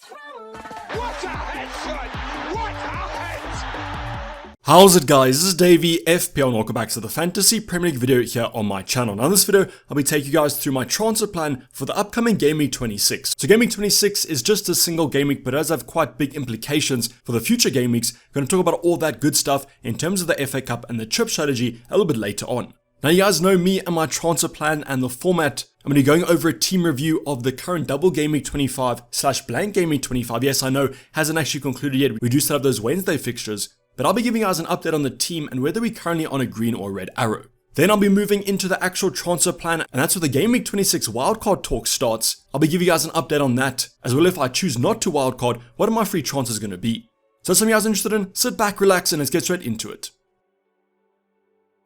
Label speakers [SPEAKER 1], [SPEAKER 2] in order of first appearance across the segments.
[SPEAKER 1] What a headshot! What a head!
[SPEAKER 2] How's it guys, this is Dayvy, FPL, and welcome back to the Fantasy Premier League video here on my channel. Now in this video, I'll be taking you guys through my transfer plan for the upcoming Game Week 26. So Game Week 26 is just a single game week, but it does have quite big implications for the future game weeks. We're going to talk about all that good stuff in terms of the FA Cup and the chip strategy a little bit later on. Now you guys know me and my transfer plan and the format. I'm going to be going over a team review of the current double Game Week 25 / blank Game Week 25. Yes, I know, hasn't actually concluded yet. We do still have those Wednesday fixtures. But I'll be giving you guys an update on the team and whether we're currently on a green or red arrow. Then I'll be moving into the actual transfer plan, and that's where the Game Week 26 wildcard talk starts. I'll be giving you guys an update on that, as well if I choose not to wildcard, what are my free transfers going to be. So something you guys are interested in, sit back, relax, and let's get straight into it.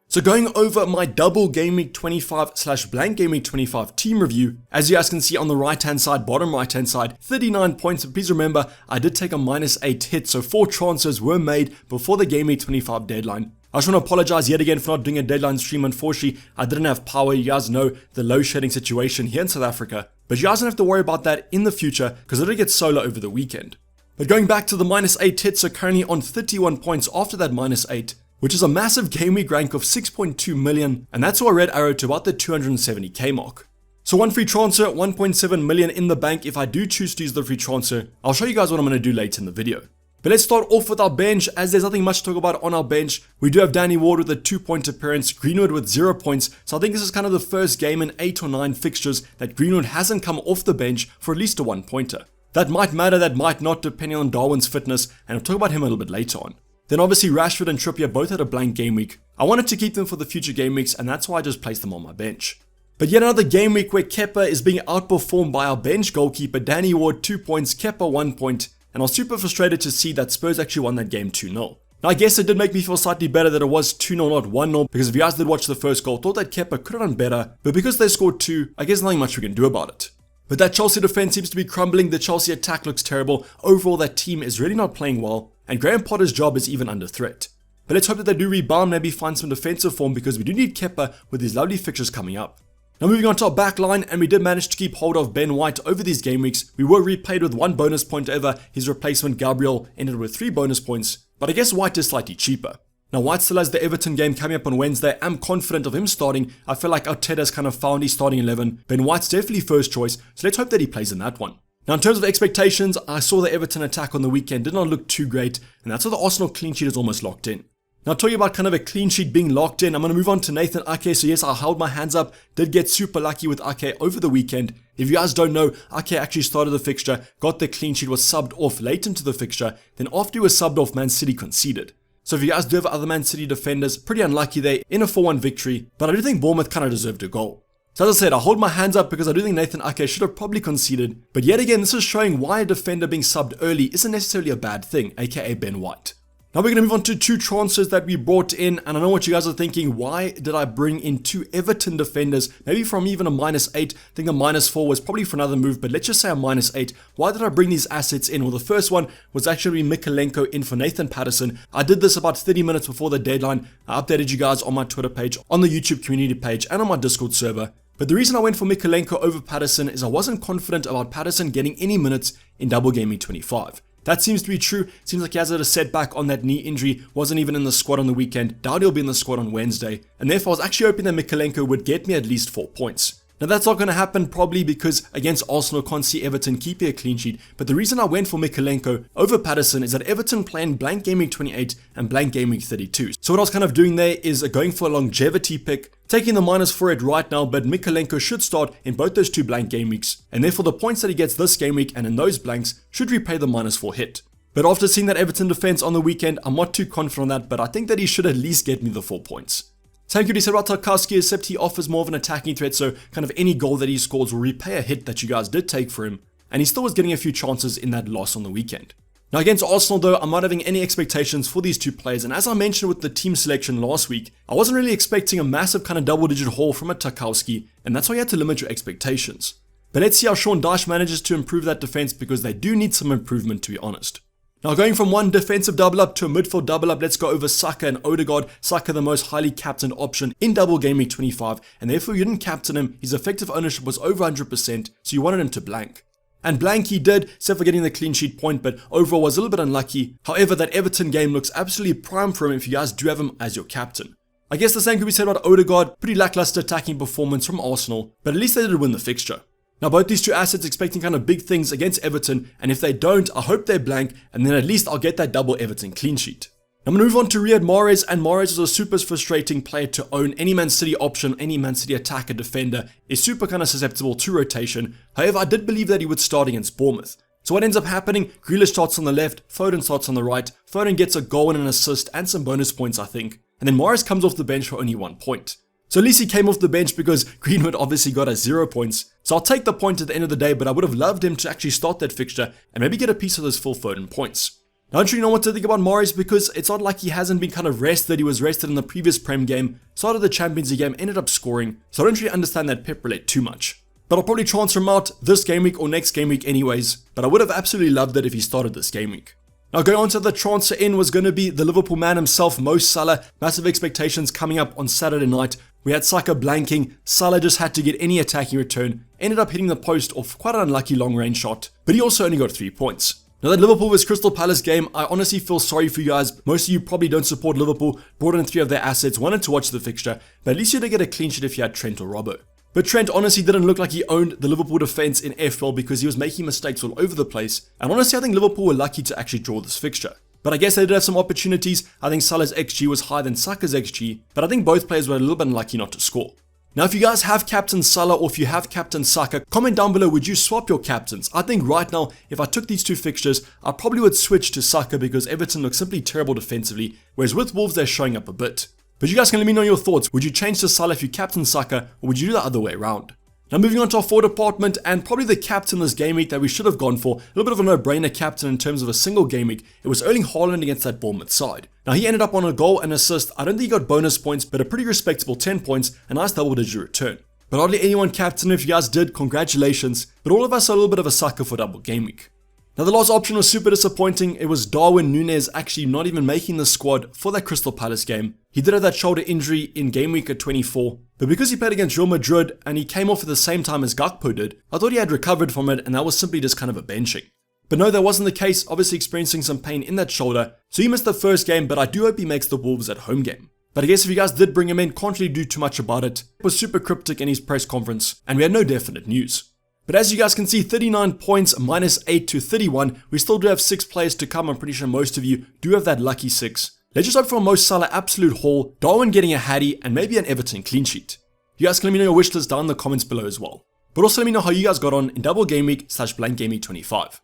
[SPEAKER 2] So going over my double Game Week 25 / blank Game Week 25 team review, as you guys can see on the right hand side, bottom right hand side, 39 points, but please remember, I did take a -8 hit, so 4 transfers were made before the Game Week 25 deadline. I just want to apologize yet again for not doing a deadline stream. Unfortunately, I didn't have power. You guys know the load shedding situation here in South Africa, but you guys don't have to worry about that in the future because it'll get solar over the weekend. But going back to the -8 hits, so currently on 31 points after that -8, which is a massive game week rank of 6.2 million, and that's our red arrow to about the 270k mark. So one free transfer, 1.7 million in the bank if I do choose to use the free transfer. I'll show you guys what I'm going to do later in the video. But let's start off with our bench, as there's nothing much to talk about on our bench. We do have Danny Ward with a 2-point appearance, Greenwood with 0 points, so I think this is kind of the first game in 8 or 9 fixtures that Greenwood hasn't come off the bench for at least a 1-pointer. That might matter, that might not, depending on Darwin's fitness, and I'll talk about him a little bit later on. Then obviously Rashford and Trippier both had a blank game week. I wanted to keep them for the future game weeks, and that's why I just placed them on my bench. But yet another game week where Kepa is being outperformed by our bench goalkeeper Danny Ward, 2 points, Kepa 1 point, and I was super frustrated to see that Spurs actually won that game 2-0. Now I guess it did make me feel slightly better that it was 2-0 not 1-0, because if you guys did watch the first goal, thought that Kepa could have done better, but because they scored 2, I guess nothing much we can do about it. But that Chelsea defense seems to be crumbling, the Chelsea attack looks terrible, overall that team is really not playing well, and Graham Potter's job is even under threat. But let's hope that they do rebound, maybe find some defensive form, because we do need Kepa with these lovely fixtures coming up. Now moving on to our back line, and we did manage to keep hold of Ben White over these game weeks. We were repaid with 1 bonus point over his replacement Gabriel, ended with 3 bonus points, but I guess White is slightly cheaper. Now White still has the Everton game coming up on Wednesday. I'm confident of him starting. I feel like Arteta's kind of found his starting 11. Ben White's definitely first choice, so let's hope that he plays in that one. Now in terms of expectations, I saw the Everton attack on the weekend did not look too great, and that's why the Arsenal clean sheet is almost locked in. Now talking about kind of a clean sheet being locked in, I'm going to move on to Nathan Ake. So yes, I held my hands up, did get super lucky with Ake over the weekend. If you guys don't know, Ake actually started the fixture, got the clean sheet, was subbed off late into the fixture, then after he was subbed off, Man City conceded. So if you guys do have other Man City defenders, pretty unlucky there in a 4-1 victory, but I do think Bournemouth kind of deserved a goal. So as I said, I hold my hands up because I do think Nathan Ake should have probably conceded, but yet again, this is showing why a defender being subbed early isn't necessarily a bad thing, aka Ben White. Now we're going to move on to 2 transfers that we brought in, and I know what you guys are thinking, why did I bring in 2 Everton defenders, maybe from even a -8, I think a -4 was probably for another move, but let's just say a -8. Why did I bring these assets in? Well, the first one was actually Mikalenko in for Nathan Patterson. I did this about 30 minutes before the deadline. I updated you guys on my Twitter page, on the YouTube community page, and on my Discord server. But the reason I went for Mikalenko over Patterson is I wasn't confident about Patterson getting any minutes in double Game Week 25. That seems to be true. Seems like he has had a setback on that knee injury, wasn't even in the squad on the weekend, doubt he'll be in the squad on Wednesday, and therefore I was actually hoping that Mikalenko would get me at least 4 points. Now that's not going to happen probably because against Arsenal I can't see Everton keeping a clean sheet, but the reason I went for Mikalenko over Patterson is that Everton playing blank Game Week 28 and blank Game Week 32. So what I was kind of doing there is going for a longevity pick, taking the -4 it right now, but Mikalenko should start in both those 2 blank game weeks, and therefore the points that he gets this game week and in those blanks should repay the -4 hit. But after seeing that Everton defense on the weekend, I'm not too confident on that, but I think that he should at least get me the 4 points. Same could be said about Tarkowski, except he offers more of an attacking threat, so kind of any goal that he scores will repay a hit that you guys did take for him, and he still was getting a few chances in that loss on the weekend. Now against Arsenal though, I'm not having any expectations for these 2 players, and as I mentioned with the team selection last week, I wasn't really expecting a massive kind of double-digit haul from a Tarkowski, and that's why you had to limit your expectations. But let's see how Sean Dyche manages to improve that defense, because they do need some improvement, to be honest. Now going from one defensive double up to a midfield double up, let's go over Saka and Odegaard. Saka the most highly captained option in double Game Week 25, and therefore you didn't captain him, his effective ownership was over 100%, so you wanted him to blank. And blank he did, except for getting the clean sheet point, but overall was a little bit unlucky. However, that Everton game looks absolutely prime for him if you guys do have him as your captain. I guess the same could be said about Odegaard, pretty lackluster attacking performance from Arsenal, but at least they did win the fixture. Now both these two assets expecting kind of big things against Everton, and if they don't, I hope they're blank, and then at least I'll get that double Everton clean sheet. I'm going to move on to Riyad Mahrez, and Mahrez is a super frustrating player to own. Any Man City option, any Man City attacker, defender is super kind of susceptible to rotation. However, I did believe that he would start against Bournemouth. So what ends up happening, Grealish starts on the left, Foden starts on the right, Foden gets a goal and an assist and some bonus points I think, and then Mahrez comes off the bench for only 1 point. So at least he came off the bench because Greenwood obviously got us 0 points. So I'll take the point at the end of the day, but I would have loved him to actually start that fixture and maybe get a piece of those full Foden points. Now, I don't really know what to think about Mahrez because it's not like he hasn't been kind of rested. He was rested in the previous Prem game, started the Champions League game, ended up scoring. So I don't really understand that Pep relate too much. But I'll probably transfer him out this game week or next game week anyways. But I would have absolutely loved it if he started this game week. Now going on to the transfer in was going to be the Liverpool man himself, Mo Salah. Massive expectations coming up on Saturday night. We had Saka blanking, Salah just had to get any attacking return, ended up hitting the post off quite an unlucky long range shot, but he also only got 3 points. Now that Liverpool vs Crystal Palace game, I honestly feel sorry for you guys. Most of you probably don't support Liverpool, brought in 3 of their assets, wanted to watch the fixture, but at least you did get a clean sheet if you had Trent or Robbo. But Trent honestly didn't look like he owned the Liverpool defense in FPL because he was making mistakes all over the place, and honestly I think Liverpool were lucky to actually draw this fixture. But I guess they did have some opportunities. I think Salah's XG was higher than Saka's XG, but I think both players were a little bit unlucky not to score. Now if you guys have captain Salah or if you have captain Saka, comment down below, would you swap your captains? I think right now, if I took these 2 fixtures, I probably would switch to Saka because Everton looks simply terrible defensively, whereas with Wolves they're showing up a bit. But you guys can let me know your thoughts. Would you change to Salah if you captain Saka, or would you do the other way around? Now moving on to our forward department, and probably the captain this game week that we should have gone for, a little bit of a no-brainer captain in terms of a single game week, it was Erling Haaland against that Bournemouth side. Now he ended up on a goal and assist. I don't think he got bonus points, but a pretty respectable 10 points, a nice double-digit return. But hardly anyone captain. If you guys did, congratulations, but all of us are a little bit of a sucker for double game week. Now the last option was super disappointing. It was Darwin Núñez actually not even making the squad for that Crystal Palace game. He did have that shoulder injury in game week at 24, but because he played against Real Madrid and he came off at the same time as Gakpo did, I thought he had recovered from it and that was simply just kind of a benching. But no, that wasn't the case, obviously experiencing some pain in that shoulder, so he missed the first game, but I do hope he makes the Wolves at home game. But I guess if you guys did bring him in, can't really do too much about it. It was super cryptic in his press conference, and we had no definite news. But as you guys can see, 39 points minus 8 to 31. We still do have 6 players to come. I'm pretty sure most of you do have that lucky 6. Let's just hope for a Mo Salah absolute haul, Darwin getting a Hattie, and maybe an Everton clean sheet. You guys can let me know your wish list down in the comments below as well. But also let me know how you guys got on in double game week / blank game week 25.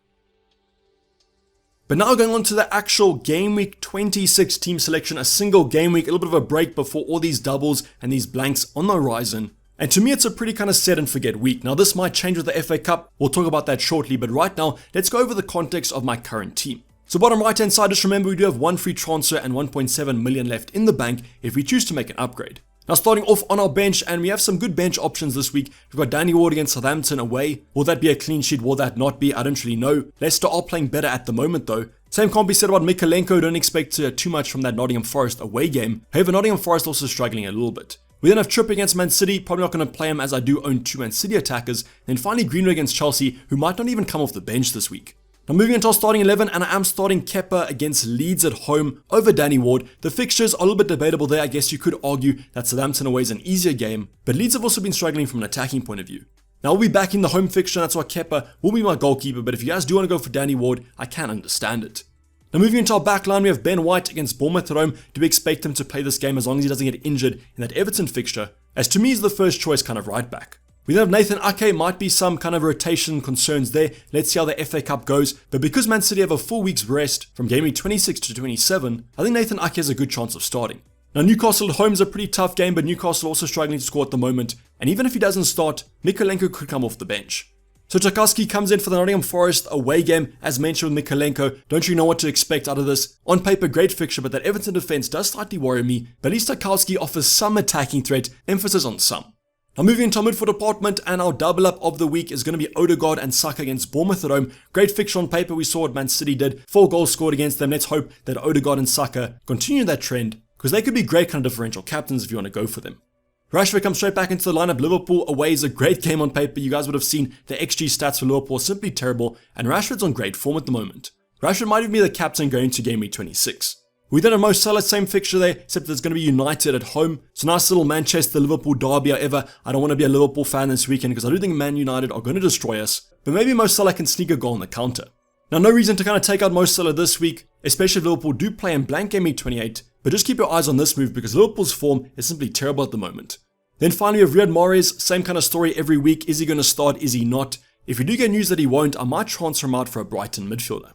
[SPEAKER 2] But now going on to the actual game week 26 team selection, a single game week, a little bit of a break before all these doubles and these blanks on the horizon. And to me, it's a pretty kind of set and forget week. Now, this might change with the FA Cup. We'll talk about that shortly. But right now, let's go over the context of my current team. So bottom right hand side, just remember we do have 1 free transfer and 1.7 million left in the bank if we choose to make an upgrade. Now starting off on our bench, and we have some good bench options this week. We've got Danny Ward against Southampton away. Will that be a clean sheet? Will that not be? I don't really know. Leicester are playing better at the moment though. Same can't be said about Mikalenko. Don't expect too much from that Nottingham Forest away game. However, Nottingham Forest also struggling a little bit. We then have Tripp against Man City, probably not going to play him as I do own 2 Man City attackers. Then finally Greenwood against Chelsea, who might not even come off the bench this week. Now moving into our starting 11, and I am starting Kepa against Leeds at home over Danny Ward. The fixtures are a little bit debatable there. I guess you could argue that Southampton away is an easier game, but Leeds have also been struggling from an attacking point of view. Now we'll be back in the home fixture, that's why Kepa will be my goalkeeper, but if you guys do want to go for Danny Ward, I can understand it. Now moving into our back line, we have Ben White against Bournemouth at home. Do we expect him to play this game as long as he doesn't get injured in that Everton fixture? As to me, he's the first choice kind of right back. We then have Nathan Ake, might be some kind of rotation concerns there. Let's see how the FA Cup goes. But because Man City have a full week's rest from game week 26 to 27, I think Nathan Ake has a good chance of starting. Now Newcastle at home is a pretty tough game, but Newcastle also struggling to score at the moment. And even if he doesn't start, Mikalenko could come off the bench. So Tarkowski comes in for the Nottingham Forest away game, as mentioned with Mikalenko. Don't you know what to expect out of this? On paper, great fixture, but that Everton defense does slightly worry me. But at least Tarkowski offers some attacking threat, emphasis on some. Now moving into our midfield department, and our double up of the week is going to be Odegaard and Saka against Bournemouth at home. Great fixture on paper, we saw what Man City did. 4 goals scored against them. Let's hope that Odegaard and Saka continue that trend, because they could be great kind of differential captains if you want to go for them. Rashford comes straight back into the lineup. Liverpool away is a great game on paper. You guys would have seen the XG stats for Liverpool are simply terrible, and Rashford's on great form at the moment. Rashford might even be the captain going to game week 26. We then have Mo Salah, same fixture there, except there's going to be United at home. So nice little Manchester-Liverpool derby. However, I don't want to be a Liverpool fan this weekend because I do think Man United are going to destroy us. But maybe Mo Salah can sneak a goal on the counter. Now, no reason to kind of take out Mo Salah this week, especially if Liverpool do play in blank game week 28. But just keep your eyes on this move because Liverpool's form is simply terrible at the moment. Then finally, we have Riyad Mahrez, same kind of story every week. Is he going to start? Is he not? If we do get news that he won't, I might transfer him out for a Brighton midfielder.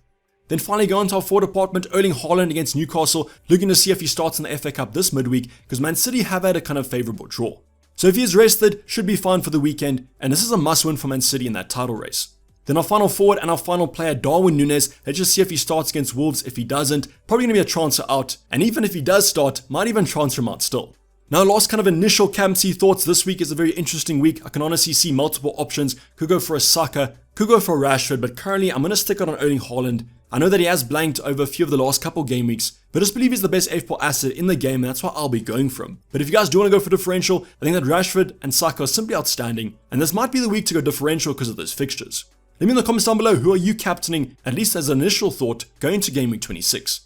[SPEAKER 2] Then finally go into our forward department, Erling Haaland against Newcastle, looking to see if he starts in the FA Cup this midweek because Man City have had a kind of favourable draw. So if he is rested, should be fine for the weekend, and this is a must-win for Man City in that title race. Then our final forward and our final player, Darwin Núñez, let's just see if he starts against Wolves. If he doesn't, probably going to be a transfer out, and even if he does start, might even transfer him out still. Now, last kind of initial captaincy thoughts. This week is a very interesting week. I can honestly see multiple options. Could go for a Saka, could go for a Rashford, but currently I'm going to stick out on Erling Haaland. I know that he has blanked over a few of the last couple game weeks, but I just believe he's the best FPL asset in the game, and that's why I'll be going for him. But if you guys do want to go for differential, I think that Rashford and Saka are simply outstanding, and this might be the week to go differential because of those fixtures. Let me know in the comments down below, who are you captaining, at least as an initial thought, going to game week 26.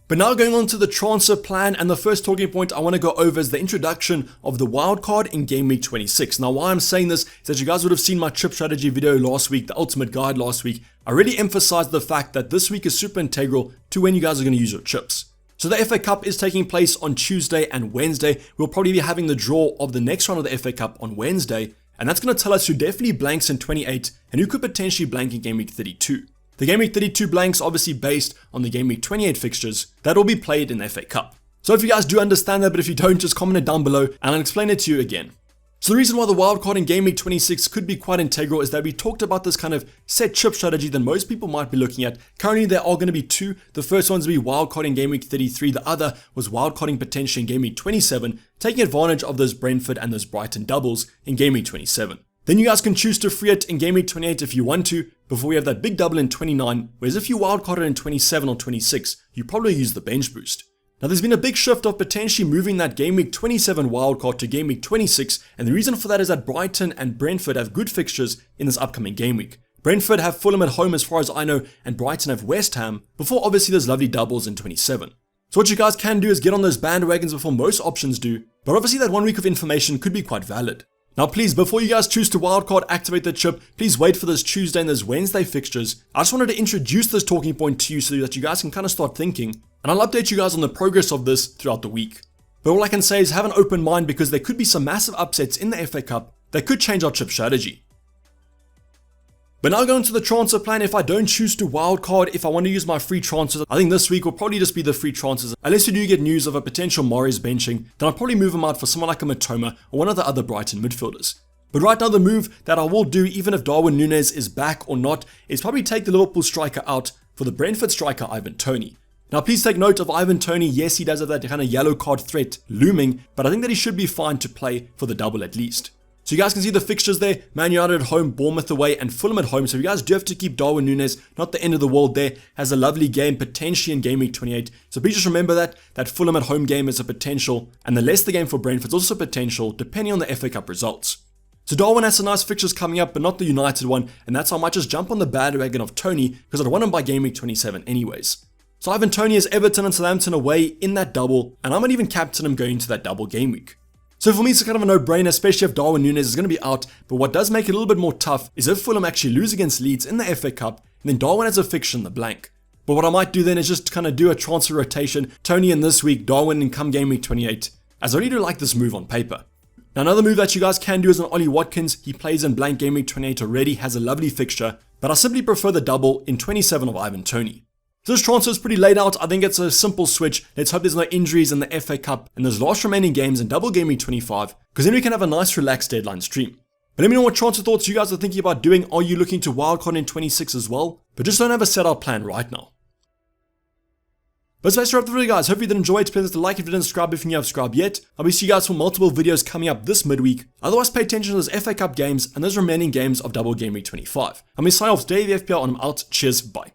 [SPEAKER 2] But now going on to the transfer plan, and the first talking point I want to go over is the introduction of the wildcard in game week 26. Now why I'm saying this is that you guys would have seen my chip strategy video last week, the ultimate guide last week. I really emphasized the fact that this week is super integral to when you guys are going to use your chips. So the FA Cup is taking place on Tuesday and Wednesday. We'll probably be having the draw of the next round of the FA Cup on Wednesday, and that's going to tell us who definitely blanks in 28 and who could potentially blank in game week 32. The Game Week 32 blanks obviously based on the Game Week 28 fixtures that will be played in the FA Cup. So if you guys do understand that, but if you don't, just comment it down below and I'll explain it to you again. So the reason why the wildcard in Game Week 26 could be quite integral is that we talked about this kind of set chip strategy that most people might be looking at. Currently there are going to be two. The first one's going to be wildcard in Game Week 33. The other was wildcarding potentially in Game Week 27, taking advantage of those Brentford and those Brighton doubles in Game Week 27. Then you guys can choose to free it in Game Week 28 if you want to, before we have that big double in 29, whereas if you wildcarded in 27 or 26, you probably use the bench boost. Now there's been a big shift of potentially moving that Game Week 27 wildcard to Game Week 26, and the reason for that is that Brighton and Brentford have good fixtures in this upcoming game week. Brentford have Fulham at home as far as I know, and Brighton have West Ham, before obviously there's lovely doubles in 27. So what you guys can do is get on those bandwagons before most options do, but obviously that 1 week of information could be quite valid. Now please, before you guys choose to wildcard activate the chip, please wait for this Tuesday and this Wednesday fixtures. I just wanted to introduce this talking point to you so that you guys can kind of start thinking, and I'll update you guys on the progress of this throughout the week. But all I can say is have an open mind because there could be some massive upsets in the FA Cup that could change our chip strategy. But now going to the transfer plan, if I don't choose to wildcard, if I want to use my free transfers, I think this week will probably just be the free transfers. Unless you do get news of a potential Mahrez benching, then I'll probably move him out for someone like a Matoma or one of the other Brighton midfielders. But right now the move that I will do, even if Darwin Núñez is back or not, is probably take the Liverpool striker out for the Brentford striker Ivan Toney. Now please take note of Ivan Toney. Yes, he does have that kind of yellow card threat looming, but I think that he should be fine to play for the double at least. So you guys can see the fixtures there, Man United at home, Bournemouth away, and Fulham at home. So you guys do have to keep Darwin Núñez, not the end of the world there, has a lovely game potentially in Game Week 28. So please just remember that Fulham at home game is a potential, and the Leicester game for Brentford is also potential, depending on the FA Cup results. So Darwin has some nice fixtures coming up, but not the United one, and that's how I might just jump on the bandwagon of Toney, because I'd want him by Game Week 27 anyways. So Ivan Toney is Everton and Southampton away in that double, and I might even captain him going into that double game week. So for me, it's kind of a no-brainer, especially if Darwin Núñez is going to be out, but what does make it a little bit more tough is if Fulham actually lose against Leeds in the FA Cup, and then Darwin has a fixture in the blank. But what I might do then is just kind of do a transfer rotation, Toney in this week, Darwin in come game week 28, as I really do like this move on paper. Now another move that you guys can do is on Ollie Watkins. He plays in blank game week 28 already, has a lovely fixture, but I simply prefer the double in 27 of Ivan Toney. So this transfer is pretty laid out. I think it's a simple switch. Let's hope there's no injuries in the FA Cup and those last remaining games in double game week 25, because then we can have a nice relaxed deadline stream. But let me know what transfer thoughts you guys are thinking about doing. Are you looking to wildcard in 26 as well? But just don't have a set out plan right now. But that's the wrap of the video, guys. Hope you did enjoy it. Please hit the like if you didn't subscribe if you haven't subscribed yet. I'll be seeing you guys for multiple videos coming up this midweek. Otherwise, pay attention to those FA Cup games and those remaining games of double game week 25. I'm signing off Dayvy FPL and I'm out. Cheers, bye.